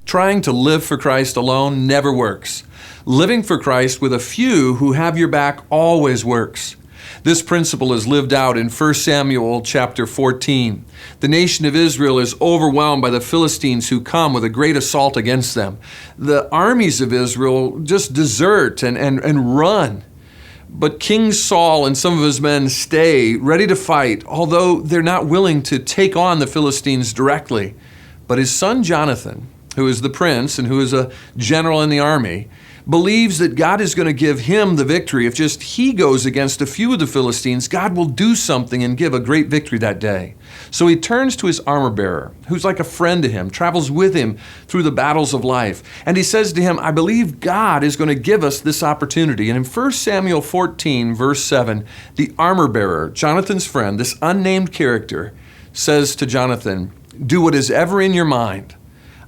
Trying to live for Christ alone never works. Living for Christ with a few who have your back always works. This principle is lived out in 1 Samuel chapter 14. The nation of Israel is overwhelmed by the Philistines who come with a great assault against them. The armies of Israel just desert and run. But King Saul and some of his men stay ready to fight, although they're not willing to take on the Philistines directly. But his son Jonathan, who is the prince and who is a general in the army, believes that God is going to give him the victory. If just he goes against a few of the Philistines, God will do something and give a great victory that day. So he turns to his armor bearer, who's like a friend to him, travels with him through the battles of life. And he says to him, I believe God is going to give us this opportunity. And in 1 Samuel 14, verse 7, the armor bearer, Jonathan's friend, this unnamed character, says to Jonathan, do what is ever in your mind.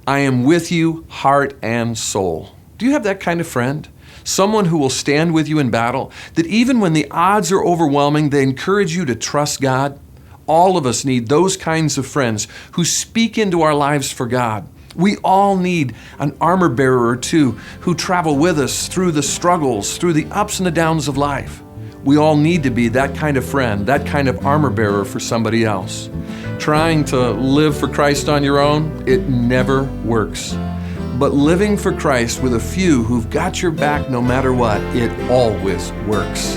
I am with you, heart and soul. Do you have that kind of friend? Someone who will stand with you in battle, that even when the odds are overwhelming, they encourage you to trust God? All of us need those kinds of friends who speak into our lives for God. We all need an armor bearer or two who travel with us through the struggles, through the ups and the downs of life. We all need to be that kind of friend, that kind of armor bearer for somebody else. Trying to live for Christ on your own, it never works. But living for Christ with a few who've got your back no matter what, it always works.